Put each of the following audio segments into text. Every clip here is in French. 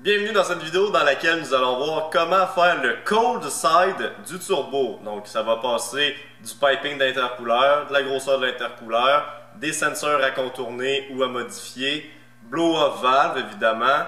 Bienvenue dans cette vidéo dans laquelle nous allons voir comment faire le cold side du turbo. Donc ça va passer du piping d'intercooleur, de la grosseur de l'intercooleur, des sensors à contourner ou à modifier, blow-off valve évidemment,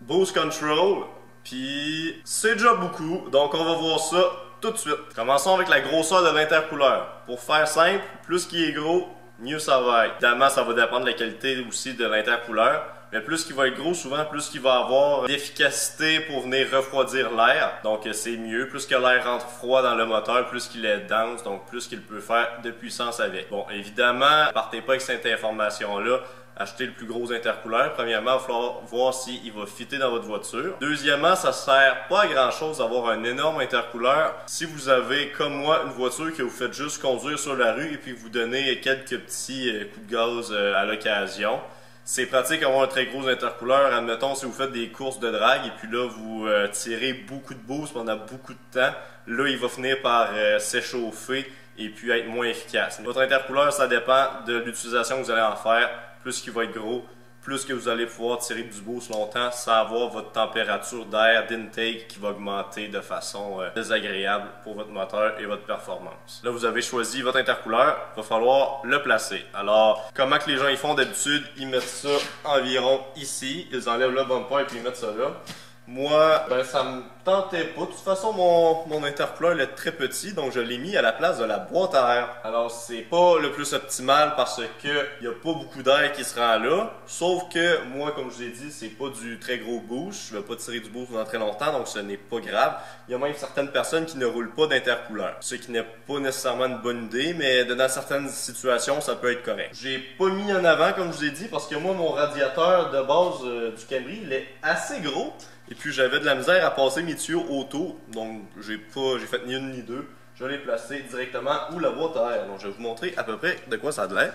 boost control, puis c'est déjà beaucoup, donc on va voir ça tout de suite. Commençons avec la grosseur de l'intercooleur. Pour faire simple, plus qu'il est gros, mieux ça va être. Évidemment, ça va dépendre de la qualité aussi de l'intercooleur. Mais plus qu'il va être gros, souvent, plus qu'il va avoir d'efficacité pour venir refroidir l'air. Donc c'est mieux. Plus que l'air rentre froid dans le moteur, plus qu'il est dense, donc plus qu'il peut faire de puissance avec. Bon, évidemment, partez pas avec cette information-là. Achetez le plus gros intercooleur. Premièrement, il va falloir voir s'il va fitter dans votre voiture. Deuxièmement, ça sert pas à grand chose d'avoir un énorme intercooleur. Si vous avez, comme moi, une voiture que vous faites juste conduire sur la rue et puis vous donnez quelques petits coups de gaz à l'occasion, c'est pratique d'avoir un très gros intercooleur. Admettons, si vous faites des courses de drague et puis là, vous tirez beaucoup de boost pendant beaucoup de temps, là, il va finir par s'échauffer et puis être moins efficace. Votre intercooleur, ça dépend de l'utilisation que vous allez en faire. Plus qu'il va être gros, plus que vous allez pouvoir tirer du boost longtemps sans avoir votre température d'air d'intake qui va augmenter de façon désagréable pour votre moteur et votre performance. Là, vous avez choisi votre intercooleur, il va falloir le placer. Alors, comment que les gens y font d'habitude? Ils mettent ça environ ici, ils enlèvent le bumper et puis ils mettent ça là. Moi, ben ça me tentait pas. De toute façon, mon intercooleur est très petit, donc je l'ai mis à la place de la boîte à air. Alors, c'est pas le plus optimal parce que il y a pas beaucoup d'air qui se rend là. Sauf que moi, comme je vous ai dit, c'est pas du très gros boost. Je vais pas tirer du boost pendant très longtemps, donc ce n'est pas grave. Il y a même certaines personnes qui ne roulent pas d'intercooleur. Ce qui n'est pas nécessairement une bonne idée, mais dans certaines situations, ça peut être correct. J'ai pas mis en avant, comme je vous ai dit, parce que moi, mon radiateur de base du Camry, il est assez gros. Et puis j'avais de la misère à passer mes tuyaux autour, donc j'ai fait ni une ni deux. Je l'ai placé directement où la boîte à air. Donc je vais vous montrer à peu près de quoi ça a de l'air.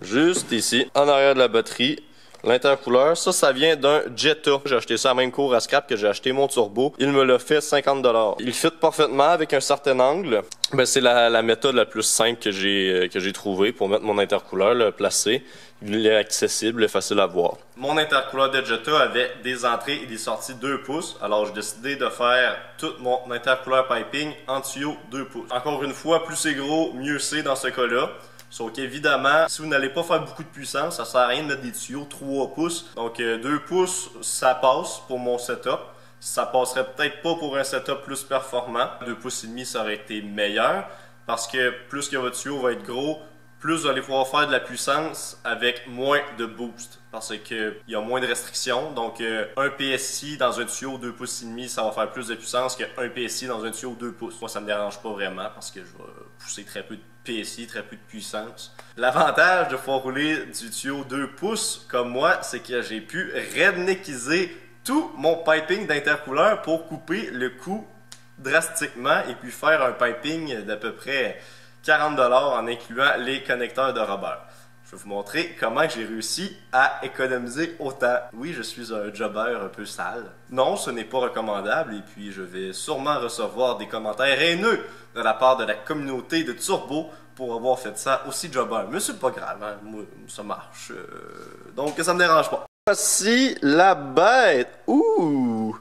Juste ici, en arrière de la batterie, l'intercooleur. Ça vient d'un Jetta. J'ai acheté ça à la même cours à scrap que j'ai acheté mon turbo. Il me l'a fait 50$. Il fit parfaitement avec un certain angle. Ben, c'est la méthode la plus simple que j'ai trouvée pour mettre mon intercooleur, le placer. Il est accessible, facile à voir. Mon intercooleur de Jetta avait des entrées et des sorties 2 pouces. Alors j'ai décidé de faire tout mon intercooleur piping en tuyau 2 pouces. Encore une fois, plus c'est gros, mieux c'est dans ce cas-là. Sauf qu'évidemment, si vous n'allez pas faire beaucoup de puissance, ça sert à rien de mettre des tuyaux 3 pouces. Donc 2 pouces, ça passe pour mon setup. Ça passerait peut-être pas pour un setup plus performant. 2 pouces et demi, ça aurait été meilleur. Parce que plus que votre tuyau va être gros, plus vous allez pouvoir faire de la puissance avec moins de boost. Parce qu'il y a moins de restrictions. Donc 1 PSI dans un tuyau 2 pouces et demi, ça va faire plus de puissance que 1 PSI dans un tuyau 2 pouces. Moi, ça me dérange pas vraiment parce que je vais pousser très peu de PSI, très peu de puissance. L'avantage de pouvoir rouler du tuyau 2 pouces comme moi, c'est que j'ai pu redneckiser tout mon piping d'intercooleur pour couper le coût drastiquement et puis faire un piping d'à peu près 40$ en incluant les connecteurs de rubber. Je vais vous montrer comment j'ai réussi à économiser autant. Oui, je suis un jobber un peu sale. Non, ce n'est pas recommandable et puis je vais sûrement recevoir des commentaires haineux de la part de la communauté de Turbo pour avoir fait ça aussi jobber. Mais c'est pas grave, hein? Moi, ça marche. Donc ça me dérange pas. Voici la bête. Ouh!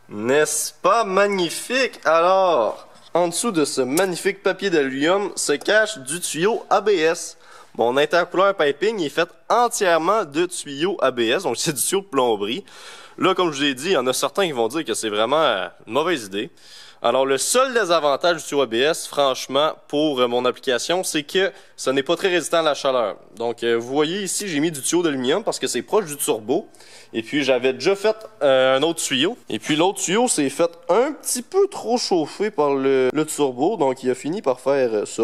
N'est-ce pas magnifique? Alors, en dessous de ce magnifique papier d'aluminium se cache du tuyau ABS. Mon intercooleur piping est fait entièrement de tuyaux ABS, donc c'est du tuyau de plomberie. Là, comme je vous ai dit, il y en a certains qui vont dire que c'est vraiment une mauvaise idée. Alors, le seul désavantage du tuyau ABS, franchement, pour mon application, c'est que ça n'est pas très résistant à la chaleur. Donc, vous voyez ici, j'ai mis du tuyau d'aluminium parce que c'est proche du turbo. Et puis, j'avais déjà fait un autre tuyau. Et puis, l'autre tuyau s'est fait un petit peu trop chauffer par le turbo. Donc, il a fini par faire ça.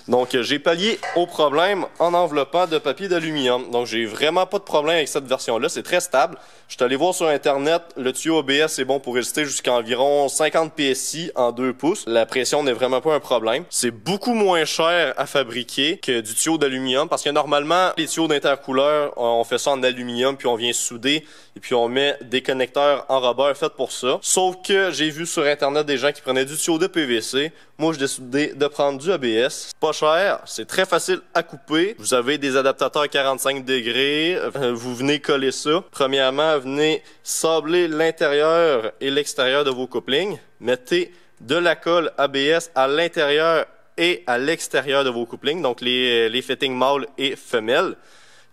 Donc, j'ai pallié au problème en enveloppant de papier d'aluminium. Donc, j'ai vraiment pas de problème avec cette version-là. C'est très stable. Je suis allé voir sur Internet. Le tuyau ABS est bon pour résister jusqu'à environ 50 PSI en 2 pouces. La pression n'est vraiment pas un problème. C'est beaucoup moins cher à fabriquer que du tuyau d'aluminium parce que normalement, les tuyaux d'intercooleur, on fait ça en aluminium puis on vient souder et puis on met des connecteurs en rubber faits pour ça. Sauf que j'ai vu sur Internet des gens qui prenaient du tuyau de PVC moi j'ai décidé de prendre du ABS. C'est pas cher, c'est très facile à couper. Vous avez des adaptateurs 45 degrés, vous venez coller ça. Premièrement, venez sabler l'intérieur et l'extérieur de vos couplings. Mettez de la colle ABS à l'intérieur et à l'extérieur de vos couplings, donc les fittings mâles et femelles.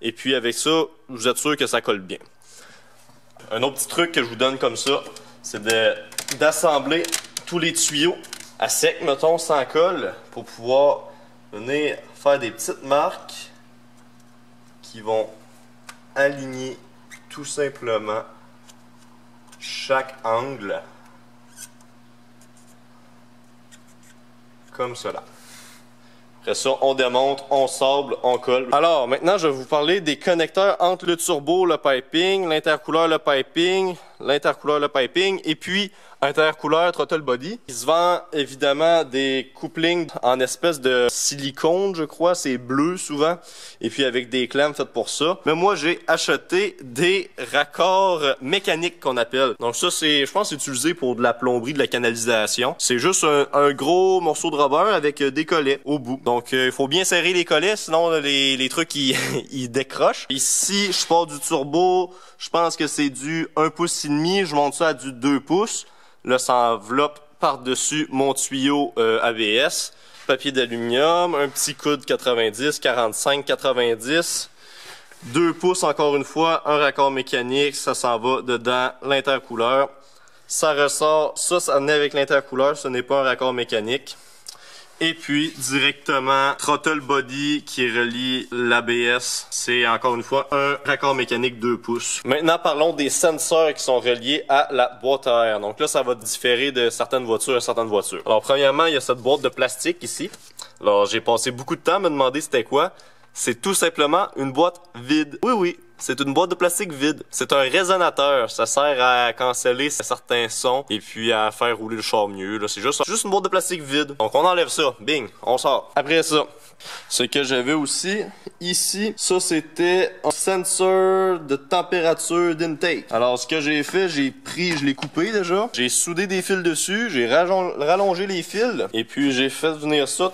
Et puis avec ça, vous êtes sûr que ça colle bien. Un autre petit truc que je vous donne comme ça, c'est d'assembler tous les tuyaux à sec, mettons, sans colle, pour pouvoir venir faire des petites marques qui vont aligner tout simplement chaque angle comme cela. Après ça, on démonte, on sable, on colle. Alors, maintenant, je vais vous parler des connecteurs entre le turbo, le piping, l'intercouleur, le piping, et puis intercouleur throttle body. Il se vend évidemment des couplings en espèce de silicone, je crois, c'est bleu souvent, et puis avec des clamps faites pour ça. Mais moi, j'ai acheté des raccords mécaniques qu'on appelle. Donc ça, c'est, je pense, c'est utilisé pour de la plomberie, de la canalisation. C'est juste un gros morceau de rubber avec des collets au bout. Donc il faut bien serrer les collets, sinon les trucs ils décrochent. Ici, je pars du turbo, je pense que c'est du 1,5 pouce, je monte ça à du 2 pouces. Là, ça enveloppe par-dessus mon tuyau ABS. Papier d'aluminium, un petit coude 90, 45, 90. 2 pouces encore une fois, un raccord mécanique, ça s'en va dedans l'intercouleur. Ça ressort, ça venait avec l'intercouleur, ce n'est pas un raccord mécanique. Et puis, directement, throttle body qui relie l'ABS. C'est encore une fois un raccord mécanique 2 pouces. Maintenant, parlons des sensors qui sont reliés à la boîte à air. Donc là, ça va différer de certaines voitures à certaines voitures. Alors, premièrement, il y a cette boîte de plastique ici. Alors, j'ai passé beaucoup de temps à me demander c'était quoi. C'est tout simplement une boîte vide. Oui, oui. C'est une boîte de plastique vide. C'est un résonateur. Ça sert à canceller certains sons et puis à faire rouler le char mieux. C'est juste une boîte de plastique vide. Donc on enlève ça. Bing, on sort. Après ça, ce que j'avais aussi ici, ça c'était un sensor de température d'intake. Alors ce que j'ai fait, je l'ai coupé déjà. J'ai soudé des fils dessus, j'ai rallongé les fils et puis j'ai fait venir ça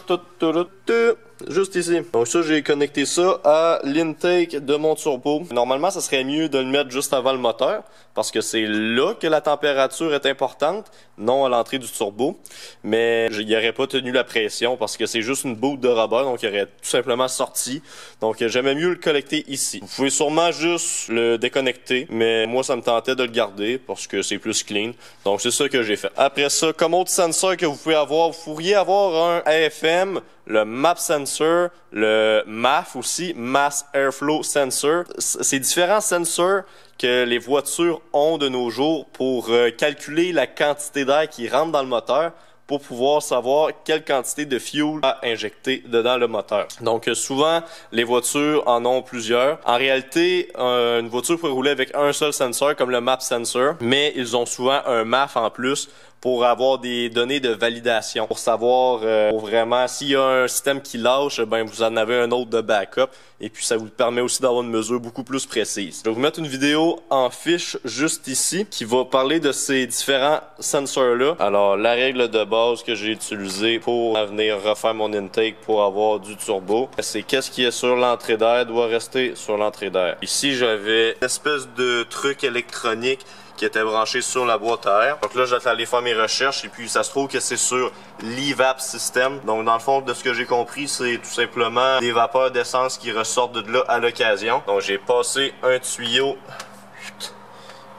juste ici. Donc ça, j'ai connecté ça à l'intake de mon turbo. Normalement, ça serait mieux de le mettre juste avant le moteur parce que c'est là que la température est importante, non à l'entrée du turbo. Mais il n'aurait pas tenu la pression parce que c'est juste une boute de rubber, donc il aurait tout simplement sorti. Donc j'aimais mieux le connecter ici. Vous pouvez sûrement juste le déconnecter, mais moi, ça me tentait de le garder parce que c'est plus clean. Donc c'est ça que j'ai fait. Après ça, comme autre sensor que vous pouvez avoir, vous pourriez avoir un AFM, le MAP sensor, le MAF aussi, Mass Airflow Sensor. C'est différents sensors que les voitures ont de nos jours pour calculer la quantité d'air qui rentre dans le moteur pour pouvoir savoir quelle quantité de fuel à injecter dedans le moteur. Donc souvent, les voitures en ont plusieurs. En réalité, une voiture peut rouler avec un seul sensor comme le MAP sensor, mais ils ont souvent un MAF en plus pour avoir des données de validation, pour savoir vraiment s'il y a un système qui lâche, ben vous en avez un autre de backup et puis ça vous permet aussi d'avoir une mesure beaucoup plus précise. Je vais vous mettre une vidéo en fiche juste ici qui va parler de ces différents sensors-là. Alors la règle de base que j'ai utilisée pour venir refaire mon intake pour avoir du turbo, c'est qu'est-ce qui est sur l'entrée d'air doit rester sur l'entrée d'air. Ici j'avais une espèce de truc électronique qui était branché sur la boîte à air. Donc là, j'étais allé faire mes recherches et puis ça se trouve que c'est sur l'EVAP system. Donc dans le fond, de ce que j'ai compris, c'est tout simplement des vapeurs d'essence qui ressortent de là à l'occasion. Donc j'ai passé un tuyau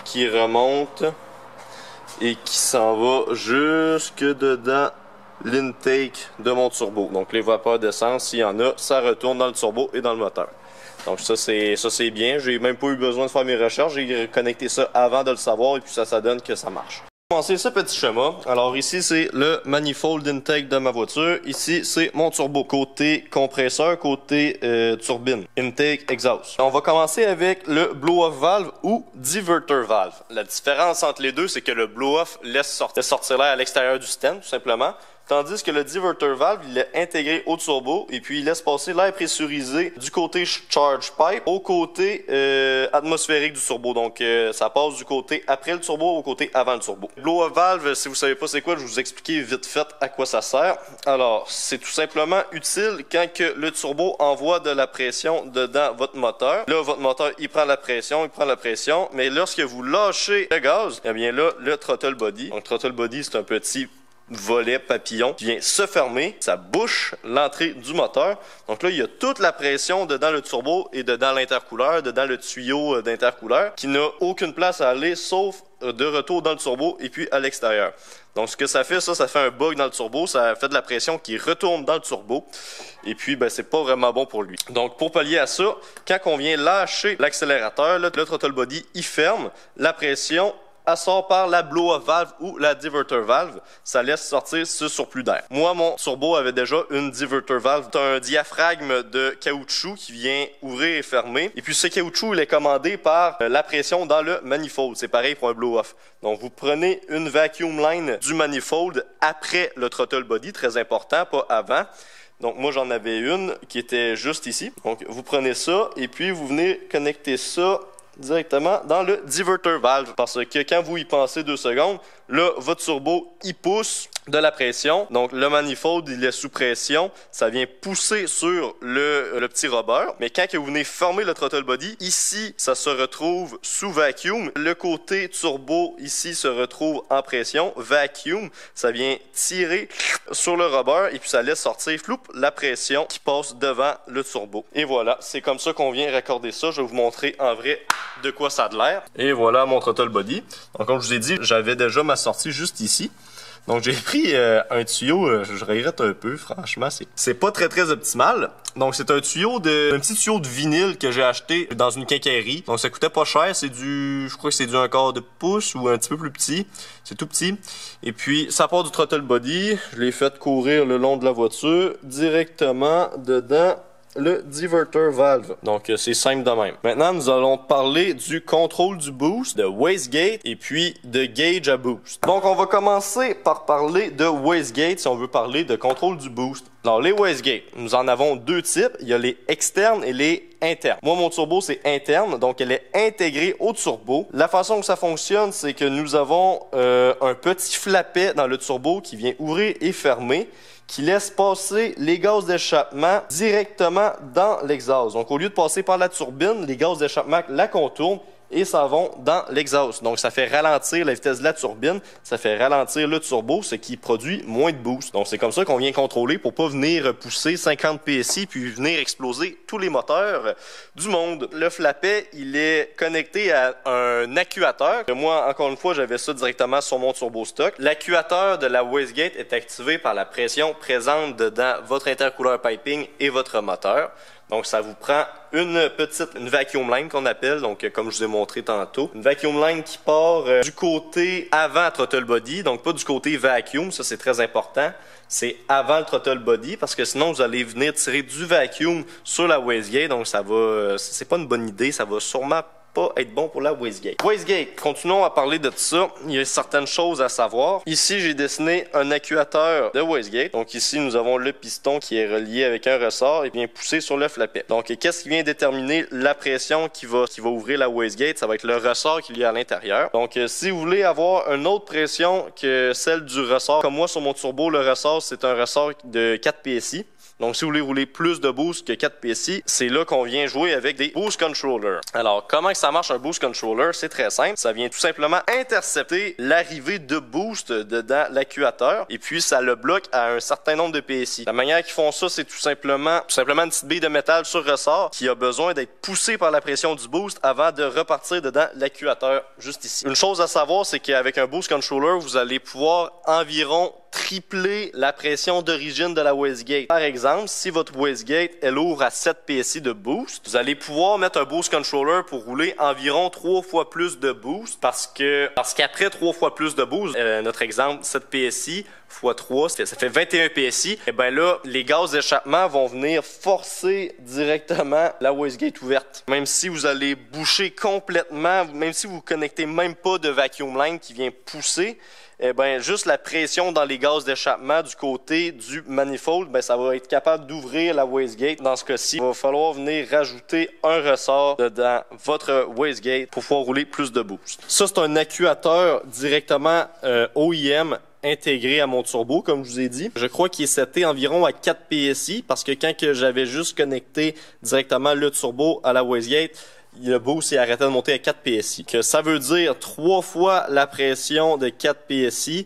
qui remonte et qui s'en va jusque dedans l'intake de mon turbo. Donc les vapeurs d'essence, s'il y en a, ça retourne dans le turbo et dans le moteur. Donc ça c'est bien, j'ai même pas eu besoin de faire mes recherches, j'ai connecté ça avant de le savoir et puis ça donne que ça marche. Commencer ce petit schéma. Alors ici c'est le manifold intake de ma voiture, ici c'est mon turbo, côté compresseur, côté turbine, intake, exhaust. On va commencer avec le blow-off valve ou diverter valve. La différence entre les deux, c'est que le blow-off laisse sortir l'air à l'extérieur du stem tout simplement. Tandis que le diverter valve, il est intégré au turbo et puis il laisse passer l'air pressurisé du côté charge pipe au côté atmosphérique du turbo. Donc ça passe du côté après le turbo au côté avant le turbo. Blow-off valve, si vous savez pas c'est quoi, je vais vous expliquer vite fait à quoi ça sert. Alors, c'est tout simplement utile quand que le turbo envoie de la pression dedans votre moteur. Là, votre moteur, il prend la pression, mais lorsque vous lâchez le gaz, eh bien là, le throttle body, donc throttle body, c'est un petit volet papillon qui vient se fermer, ça bouche l'entrée du moteur. Donc là, il y a toute la pression dedans le turbo et dedans l'intercooleur, dedans le tuyau d'intercooleur qui n'a aucune place à aller sauf de retour dans le turbo et puis à l'extérieur. Donc ce que ça fait, ça fait un bug dans le turbo, ça fait de la pression qui retourne dans le turbo et puis ben c'est pas vraiment bon pour lui. Donc pour pallier à ça, quand on vient lâcher l'accélérateur, le throttle body il ferme, la pression elle sort par la blow-off valve ou la diverter valve. Ça laisse sortir ce surplus d'air. Moi, mon turbo avait déjà une diverter valve. C'est un diaphragme de caoutchouc qui vient ouvrir et fermer. Et puis ce caoutchouc, il est commandé par la pression dans le manifold. C'est pareil pour un blow-off. Donc vous prenez une vacuum line du manifold après le throttle body, très important, pas avant. Donc moi j'en avais une qui était juste ici. Donc vous prenez ça et puis vous venez connecter ça directement dans le diverter valve. Parce que quand vous y pensez 2 secondes, là, votre turbo, il pousse de la pression. Donc, le manifold, il est sous pression. Ça vient pousser sur le petit rubber. Mais quand que vous venez fermer le throttle body, ici, ça se retrouve sous vacuum. Le côté turbo, ici, se retrouve en pression. Vacuum, ça vient tirer sur le rubber et puis ça laisse sortir, floup, la pression qui passe devant le turbo. Et voilà, c'est comme ça qu'on vient raccorder ça. Je vais vous montrer en vrai de quoi ça a de l'air. Et voilà mon throttle body. Donc, comme je vous ai dit, j'avais déjà ma sortie juste ici. Donc j'ai pris un tuyau, je regrette un peu, franchement, c'est pas très optimal. Donc c'est un petit tuyau de vinyle que j'ai acheté dans une quincaillerie. Donc ça coûtait pas cher, je crois que c'est du 1/4 de pouce ou un petit peu plus petit. C'est tout petit. Et puis ça part du throttle body, je l'ai fait courir le long de la voiture, directement dedans le diverter valve. Donc c'est simple de même. Maintenant, nous allons parler du contrôle du boost, de wastegate et puis de gauge à boost. Donc on va commencer par parler de wastegate si on veut parler de contrôle du boost. Alors les wastegates, nous en avons 2 types. Il y a les externes et les internes. Moi, mon turbo, c'est interne, donc elle est intégrée au turbo. La façon que ça fonctionne, c'est que nous avons un petit flapet dans le turbo qui vient ouvrir et fermer, qui laisse passer les gaz d'échappement directement dans l'exhaust. Donc, au lieu de passer par la turbine, les gaz d'échappement la contournent et s'en vont dans l'exhaust. Donc, ça fait ralentir la vitesse de la turbine, ça fait ralentir le turbo, ce qui produit moins de boost. Donc, c'est comme ça qu'on vient contrôler pour pas venir pousser 50 PSI puis venir exploser tous les moteurs du monde. Le flapet, il est connecté à un actuateur. Moi, encore une fois, j'avais ça directement sur mon turbo stock. L'actuateur de la wastegate est activé par la pression présente dedans votre intercooleur piping et votre moteur. Donc, ça vous prend une vacuum line qu'on appelle, donc comme je vous ai montré tantôt. Une vacuum line qui part du côté avant throttle body, donc pas du côté vacuum, ça c'est très important. C'est avant le throttle body parce que sinon vous allez venir tirer du vacuum sur la wastegate, donc c'est pas une bonne idée, ça va sûrement pas être bon pour la wastegate. Wastegate, continuons à parler de ça. Il y a certaines choses à savoir. Ici, j'ai dessiné un actuateur de wastegate. Donc ici, nous avons le piston qui est relié avec un ressort et vient pousser sur le flapet. Donc, qu'est-ce qui vient déterminer la pression qui va ouvrir la wastegate? Ça va être le ressort qu'il y a à l'intérieur. Donc, si vous voulez avoir une autre pression que celle du ressort, comme moi sur mon turbo, le ressort, c'est un ressort de 4 PSI. Donc, si vous voulez rouler plus de boost que 4 PSI, c'est là qu'on vient jouer avec des boost controllers. Alors, comment ça marche un boost controller? C'est très simple. Ça vient tout simplement intercepter l'arrivée de boost dedans l'actuateur et puis ça le bloque à un certain nombre de PSI. La manière qu'ils font ça, c'est tout simplement une petite bille de métal sur ressort qui a besoin d'être poussée par la pression du boost avant de repartir dedans l'actuateur juste ici. Une chose à savoir, c'est qu'avec un boost controller, vous allez pouvoir environ tripler la pression d'origine de la wastegate. Par exemple, si votre wastegate elle ouvre à 7 PSI de boost, vous allez pouvoir mettre un boost controller pour rouler environ 3 fois plus de boost parce qu'après 3 fois plus de boost, notre exemple 7 PSI x 3, ça fait 21 PSI, et bien là, les gaz d'échappement vont venir forcer directement la wastegate ouverte. Même si vous allez boucher complètement, même si vous connectez même pas de vacuum line qui vient pousser, eh ben juste la pression dans les gaz d'échappement du côté du manifold, ben ça va être capable d'ouvrir la wastegate. Dans ce cas-ci, il va falloir venir rajouter un ressort dedans votre wastegate pour pouvoir rouler plus de boost. Ça, c'est un actuateur directement OEM intégré à mon turbo, comme je vous ai dit. Je crois qu'il est seté environ à 4 PSI parce que quand j'avais juste connecté directement le turbo à la wastegate, le boost il arrêtait de monter à 4 PSI. Que ça veut dire 3 fois la pression de 4 PSI.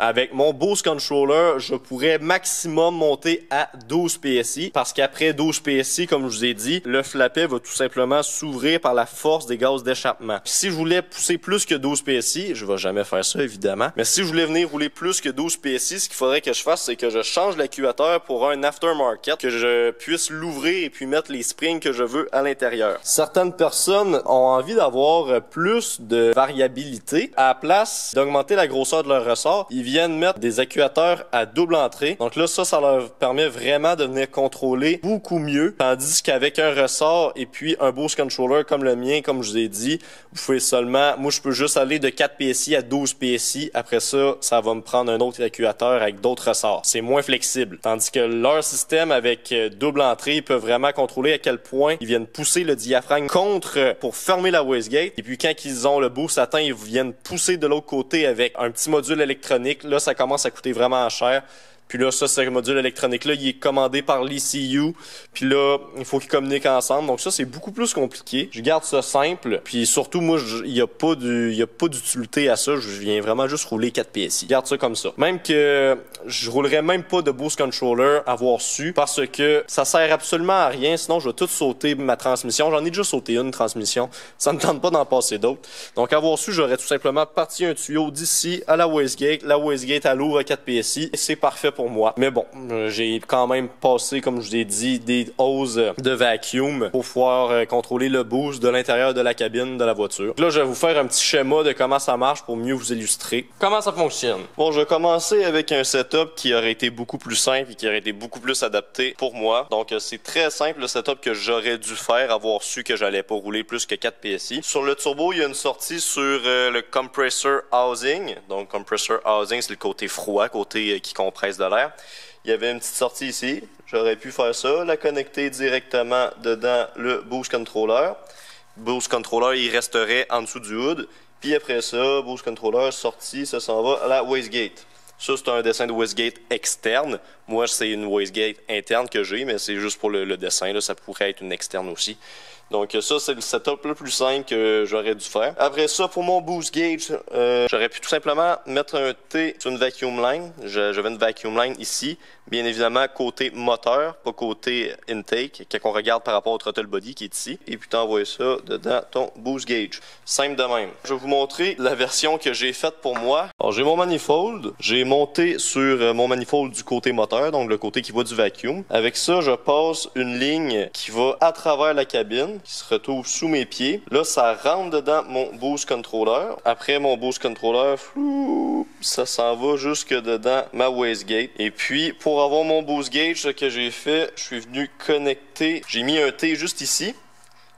Avec mon boost controller, je pourrais maximum monter à 12 PSI parce qu'après 12 PSI, comme je vous ai dit, le flapet va tout simplement s'ouvrir par la force des gaz d'échappement. Si je voulais pousser plus que 12 PSI, je vais jamais faire ça évidemment, mais si je voulais venir rouler plus que 12 PSI, ce qu'il faudrait que je fasse, c'est que je change l'actuateur pour un aftermarket, que je puisse l'ouvrir et puis mettre les springs que je veux à l'intérieur. Certaines personnes ont envie d'avoir plus de variabilité. À la place d'augmenter la grosseur de leur ressort, ils viennent mettre des actuateurs à double entrée. Donc là, ça leur permet vraiment de venir contrôler beaucoup mieux. Tandis qu'avec un ressort et puis un boost controller comme le mien, comme je vous ai dit, vous pouvez seulement, moi je peux juste aller de 4 PSI à 12 PSI. Après ça, ça va me prendre un autre actuateur avec d'autres ressorts. C'est moins flexible. Tandis que leur système avec double entrée, ils peuvent vraiment contrôler à quel point ils viennent pousser le diaphragme contre pour fermer la wastegate. Et puis quand ils ont le boost atteint, ils viennent pousser de l'autre côté avec un petit module électronique. Là, ça commence à coûter vraiment cher. Puis là, ça, ce module électronique-là, il est commandé par l'ECU. Puis là, il faut qu'ils communiquent ensemble. Donc ça, c'est beaucoup plus compliqué. Je garde ça simple. Puis surtout, moi, il y a pas d'utilité à ça. Je viens vraiment juste rouler 4 PSI. Je garde ça comme ça. Même que je roulerais même pas de boost controller avoir su parce que ça sert absolument à rien. Sinon, je vais tout sauter ma transmission. J'en ai déjà sauté une transmission. Ça me tente pas d'en passer d'autres. Donc, avoir su, j'aurais tout simplement parti un tuyau d'ici à la wastegate. La wastegate, elle ouvre à 4 PSI. Et c'est parfait pour moi. Mais bon, j'ai quand même passé, comme je vous ai dit, des hoses de vacuum pour pouvoir contrôler le boost de l'intérieur de la cabine de la voiture. Là, je vais vous faire un petit schéma de comment ça marche pour mieux vous illustrer comment ça fonctionne. Bon, je vais commencer avec un setup qui aurait été beaucoup plus simple et qui aurait été beaucoup plus adapté pour moi. Donc, c'est très simple le setup que j'aurais dû faire, avoir su que j'allais pas rouler plus que 4 PSI. Sur le turbo, il y a une sortie sur le compressor housing. Donc, compressor housing, c'est le côté froid, côté qui compresse de l'air. Il y avait une petite sortie ici. J'aurais pu faire ça, la connecter directement dedans le boost controller. Boost controller, il resterait en dessous du hood. Puis après ça, boost controller sorti, ça s'en va à la wastegate. Ça, c'est un dessin de wastegate externe. Moi, c'est une wastegate interne que j'ai, mais c'est juste pour le dessin. Là, ça pourrait être une externe aussi. Donc ça, c'est le setup le plus simple que j'aurais dû faire. Après ça, pour mon boost gauge, j'aurais pu tout simplement mettre un T sur une vacuum line. J'avais une vacuum line ici. Bien évidemment, côté moteur, pas côté intake, quand on regarde par rapport au throttle body qui est ici. Et puis t'envoies ça dedans ton boost gauge. Simple de même. Je vais vous montrer la version que j'ai faite pour moi. Alors, j'ai mon manifold. J'ai monté sur mon manifold du côté moteur, donc le côté qui va du vacuum. Avec ça, je passe une ligne qui va à travers la cabine, qui se retrouve sous mes pieds. Là, ça rentre dedans mon boost controller. Après mon boost controller, flou, ça s'en va jusque dedans ma wastegate. Et puis, pour avoir mon boost gauge, ce que j'ai fait, je suis venu connecter. J'ai mis un T juste ici,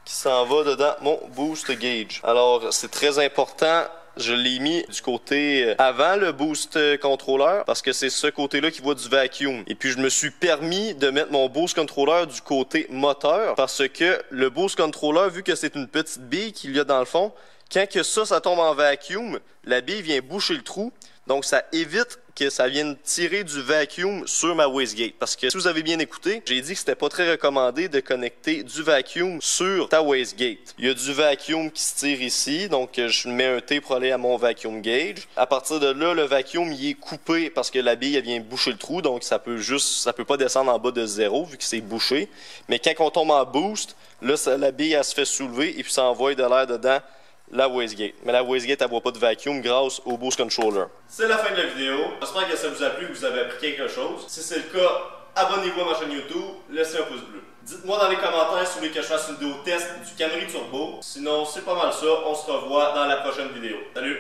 qui s'en va dedans mon boost gauge. Alors, c'est très important. Je l'ai mis du côté avant le boost controller parce que c'est ce côté-là qui va du vacuum. Et puis je me suis permis de mettre mon boost controller du côté moteur parce que le boost controller, vu que c'est une petite bille qu'il y a dans le fond, quand que ça tombe en vacuum, la bille vient boucher le trou. Donc ça évite que ça vienne tirer du vacuum sur ma wastegate. Parce que si vous avez bien écouté, j'ai dit que c'était pas très recommandé de connecter du vacuum sur ta wastegate. Il y a du vacuum qui se tire ici, donc je mets un T pour aller à mon vacuum gauge. À partir de là, le vacuum il est coupé parce que la bille elle vient boucher le trou, donc ça peut pas descendre en bas de 0 vu que c'est bouché. Mais quand on tombe en boost, là la bille elle se fait soulever et puis ça envoie de l'air dedans la wastegate. Mais la wastegate, elle ne voit pas de vacuum grâce au boost controller. C'est la fin de la vidéo. J'espère que ça vous a plu, que vous avez appris quelque chose. Si c'est le cas, abonnez-vous à ma chaîne YouTube, laissez un pouce bleu. Dites-moi dans les commentaires si vous voulez que je fasse une vidéo test du Camry Turbo. Sinon, c'est pas mal ça. On se revoit dans la prochaine vidéo. Salut!